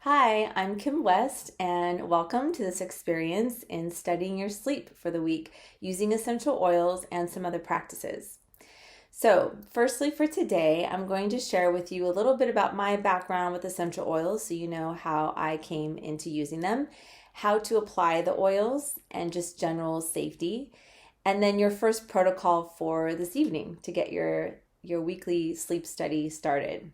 Hi, I'm Kim West, and welcome to this experience in studying your sleep for the week using essential oils and some other practices. So, firstly, for today, I'm going to share with you a little bit about my background with essential oils so you know how I came into using them, how to apply the oils, and just general safety. And then your first protocol for this evening to get your weekly sleep study started.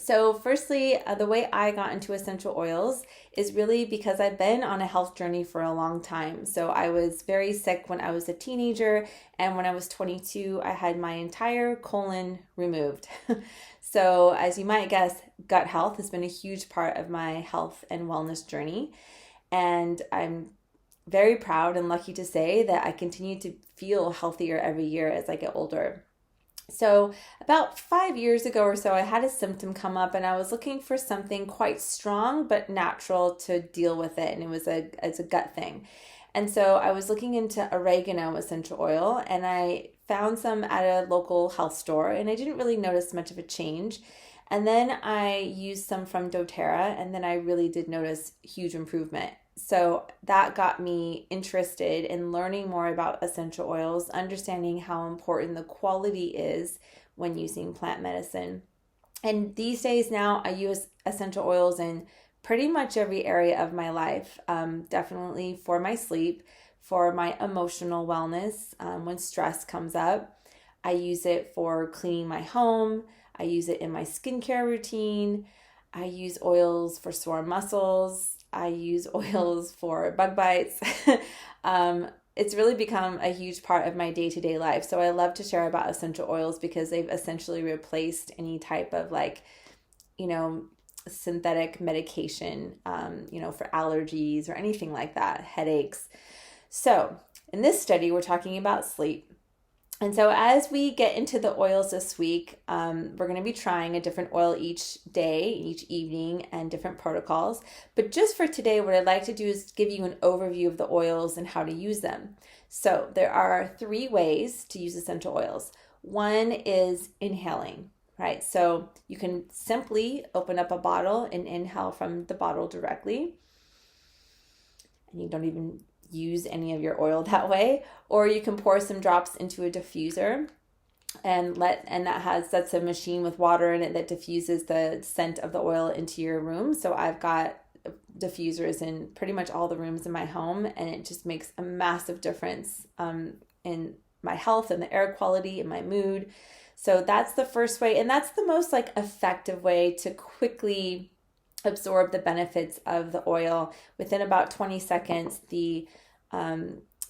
So, firstly, the way I got into essential oils is really because I've been on a health journey for a long time. So, I was very sick when I was a teenager, and when I was 22, I had my entire colon removed. So, as you might guess, gut health has been a huge part of my health and wellness journey. And I'm very proud and lucky to say that I continue to feel healthier every year as I get older. So, about 5 years ago or so, I had a symptom come up and I was looking for something quite strong but natural to deal with it. And it's a gut thing. And so I was looking into oregano essential oil and I found some at a local health store and I didn't really notice much of a change. And then I used some from doTERRA and then I really did notice huge improvement. So that got me interested in learning more about essential oils, understanding how important the quality is when using plant medicine. And these days now, I use essential oils in pretty much every area of my life. Definitely for my sleep, for my emotional wellness, when stress comes up. I use it for cleaning my home. I use it in my skincare routine. I use oils for sore muscles. I use oils for bug bites. It's really become a huge part of my day-to-day life. So I love to share about essential oils because they've essentially replaced any type of you know, synthetic medication, for allergies or anything like that, headaches. So in this study, we're talking about sleep. And so, as we get into the oils this week, we're going to be trying a different oil each day, each evening, and different protocols. But just for today, what I'd like to do is give you an overview of the oils and how to use them. So, there are 3 ways to use essential oils. One is inhaling, right? So, you can simply open up a bottle and inhale from the bottle directly. And you don't even use any of your oil that way, or you can pour some drops into a diffuser that's a machine with water in it that diffuses the scent of the oil into your room. So I've got diffusers in pretty much all the rooms in my home, and it just makes a massive difference in my health and the air quality and my mood. So that's the first way, and that's the most effective way to quickly absorb the benefits of the oil. Within about 20 seconds, the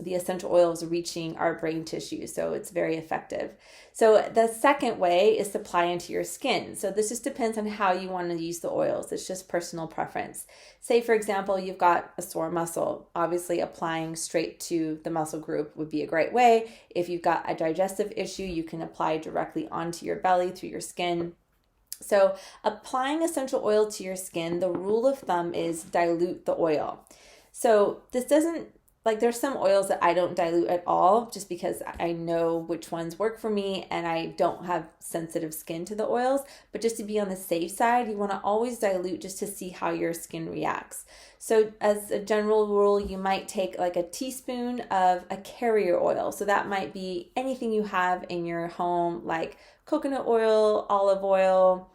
essential oil is reaching our brain tissue, so it's very effective. So the second way is to apply into your skin. So this just depends on how you want to use the oils. It's just personal preference. Say, for example, you've got a sore muscle. Obviously, applying straight to the muscle group would be a great way. If you've got a digestive issue, you can apply directly onto your belly through your skin. So applying essential oil to your skin, the rule of thumb is dilute the oil. So this doesn't, there's some oils that I don't dilute at all just because I know which ones work for me and I don't have sensitive skin to the oils. But just to be on the safe side, you want to always dilute just to see how your skin reacts. So as a general rule, you might take a teaspoon of a carrier oil. So that might be anything you have in your home, like coconut oil, olive oil.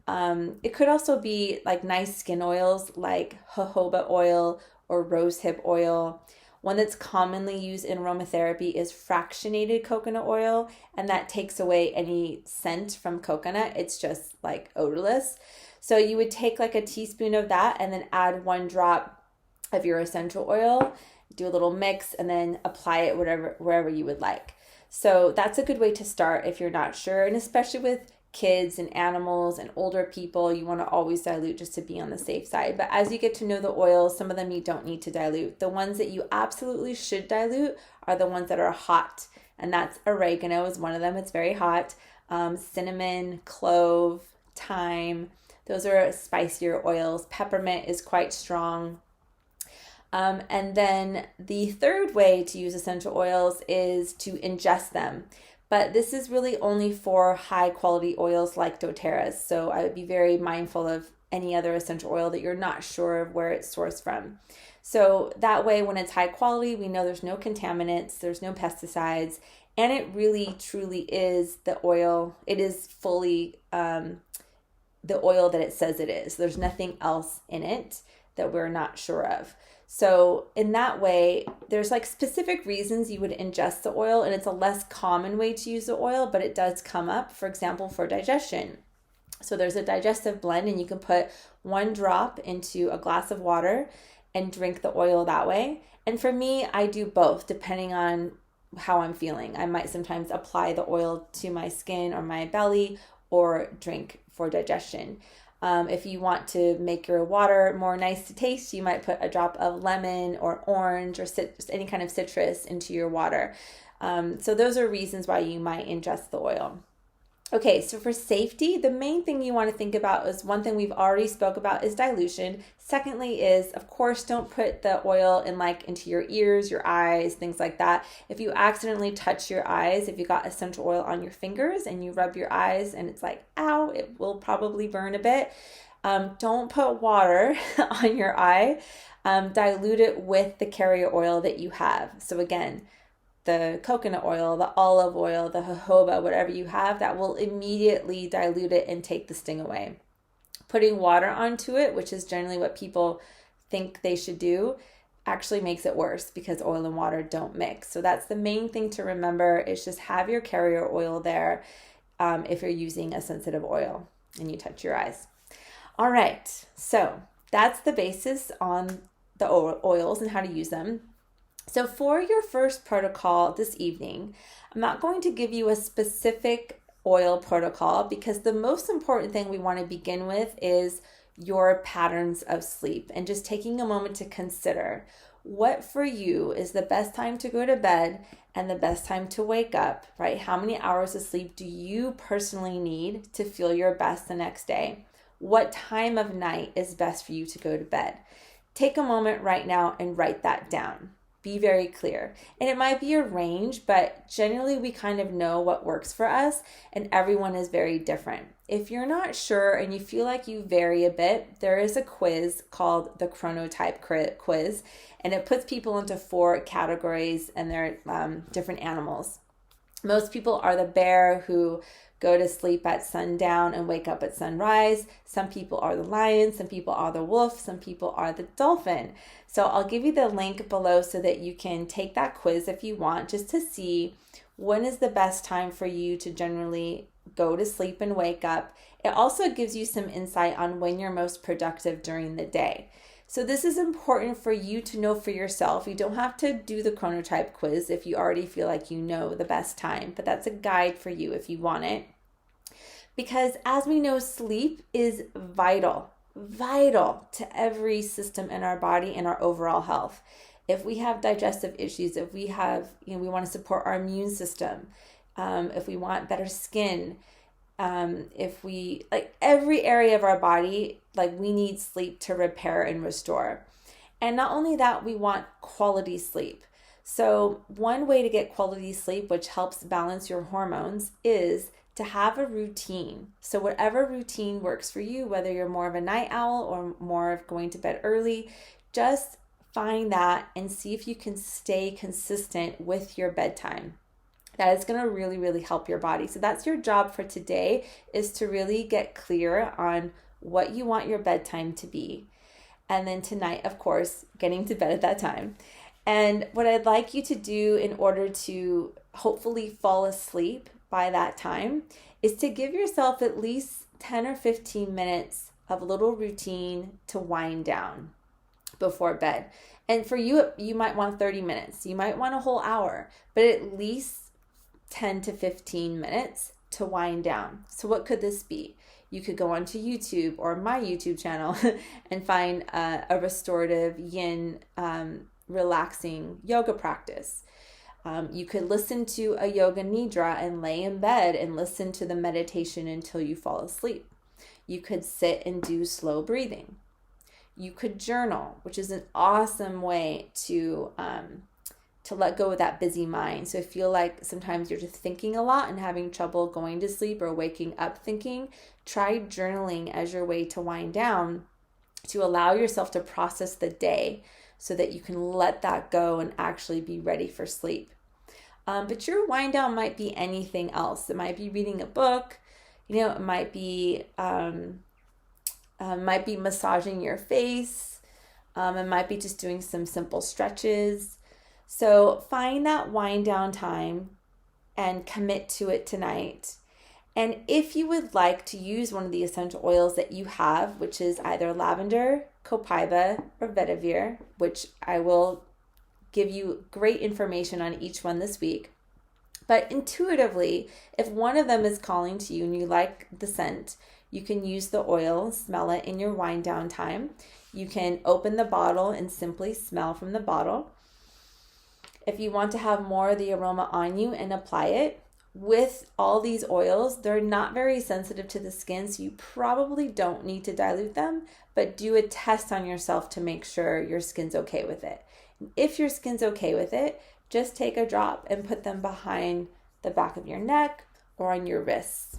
It could also be nice skin oils like jojoba oil or rosehip oil. One that's commonly used in aromatherapy is fractionated coconut oil, and that takes away any scent from coconut. It's just odorless. So you would take a teaspoon of that and then add 1 drop of your essential oil, do a little mix, and then apply it wherever you would like. So that's a good way to start if you're not sure, and especially with kids and animals and older people, you want to always dilute just to be on the safe side. But as you get to know the oils, some of them you don't need to dilute. The ones that you absolutely should dilute are the ones that are hot, and that's oregano is one of them. It's very hot. Cinnamon, clove, thyme, those are spicier oils. Peppermint is quite strong. And then the third way to use essential oils is to ingest them. But this is really only for high quality oils like doTERRA's. So I would be very mindful of any other essential oil that you're not sure of where it's sourced from. So that way, when it's high quality, we know there's no contaminants, there's no pesticides, and it really truly is the oil. It is fully the oil that it says it is. There's nothing else in it that we're not sure of. So in that way, there's like specific reasons you would ingest the oil, and it's a less common way to use the oil, but it does come up, for example, for digestion. So there's a digestive blend, and you can put 1 drop into a glass of water and drink the oil that way. And for me, I do both depending on how I'm feeling. I might sometimes apply the oil to my skin or my belly or drink for digestion. If you want to make your water more nice to taste, you might put a drop of lemon or orange or any kind of citrus into your water. So those are reasons why you might ingest the oil. Okay, so for safety, the main thing you want to think about is one thing we've already spoke about is dilution. Secondly is, of course, don't put the oil into your ears, your eyes, things like that. If you accidentally touch your eyes, if you got essential oil on your fingers and you rub your eyes and it's like, ow, it will probably burn a bit. Don't put water on your eye. Dilute it with the carrier oil that you have. So again, the coconut oil, the olive oil, the jojoba, whatever you have, that will immediately dilute it and take the sting away. Putting water onto it, which is generally what people think they should do, actually makes it worse because oil and water don't mix. So that's the main thing to remember, is just have your carrier oil there if you're using a sensitive oil and you touch your eyes. All right, so that's the basis on the oils and how to use them. So for your first protocol this evening, I'm not going to give you a specific oil protocol because the most important thing we want to begin with is your patterns of sleep and just taking a moment to consider what for you is the best time to go to bed and the best time to wake up, right? How many hours of sleep do you personally need to feel your best the next day? What time of night is best for you to go to bed? Take a moment right now and write that down. Be very clear. And it might be a range, but generally we kind of know what works for us, and everyone is very different. If you're not sure and you feel like you vary a bit, there is a quiz called the chronotype quiz, and it puts people into 4 categories, and they're different animals. Most people are the bear who go to sleep at sundown and wake up at sunrise. Some people are the lion, some people are the wolf, some people are the dolphin. So I'll give you the link below so that you can take that quiz if you want, just to see when is the best time for you to generally go to sleep and wake up. It also gives you some insight on when you're most productive during the day. So this is important for you to know for yourself. You don't have to do the chronotype quiz if you already feel like you know the best time, but that's a guide for you if you want it. Because as we know, sleep is vital to every system in our body and our overall health. If we have digestive issues, if we have, we want to support our immune system, if we want better skin, if we, every area of our body, we need sleep to repair and restore. And not only that, we want quality sleep. So one way to get quality sleep, which helps balance your hormones, is to have a routine. So whatever routine works for you, whether you're more of a night owl or more of going to bed early, just find that and see if you can stay consistent with your bedtime. That is going to really, really help your body. So that's your job for today, is to really get clear on what you want your bedtime to be. And then tonight, of course, getting to bed at that time. And what I'd like you to do in order to hopefully fall asleep by that time is to give yourself at least 10 or 15 minutes of a little routine to wind down before bed. And for you, you might want 30 minutes. You might want a whole hour, but at least 10 to 15 minutes to wind down. So what could this be? You could go onto YouTube or my YouTube channel and find a restorative yin relaxing yoga practice. You could listen to a yoga nidra and lay in bed and listen to the meditation until you fall asleep. You could sit and do slow breathing. You could journal, which is an awesome way to let go of that busy mind. So I feel like sometimes you're just thinking a lot and having trouble going to sleep or waking up thinking, Try journaling as your way to wind down, to allow yourself to process the day so that you can let that go and actually be ready for sleep. But your wind down might be anything else. It might be reading a book, it might be massaging your face. It might be just doing some simple stretches. So find that wind down time and commit to it tonight. And if you would like to use one of the essential oils that you have, which is either lavender, copaiba, or vetiver, which I will give you great information on each one this week. But intuitively, if one of them is calling to you and you like the scent, you can use the oil, smell it in your wind down time. You can open the bottle and simply smell from the bottle. If you want to have more of the aroma on you and apply it, with all these oils, they're not very sensitive to the skin, so you probably don't need to dilute them, but do a test on yourself to make sure your skin's okay with it. If your skin's okay with it, just take a drop and put them behind the back of your neck or on your wrists.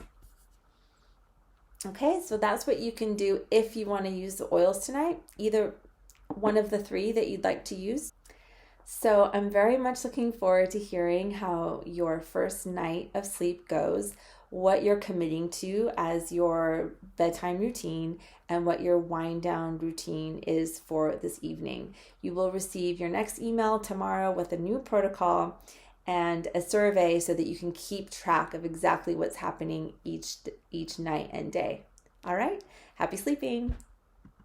Okay, so that's what you can do if you want to use the oils tonight, either one of the three that you'd like to use. So I'm very much looking forward to hearing how your first night of sleep goes, what you're committing to as your bedtime routine, and what your wind down routine is for this evening. You will receive your next email tomorrow with a new protocol and a survey so that you can keep track of exactly what's happening each night and day. All right, happy sleeping.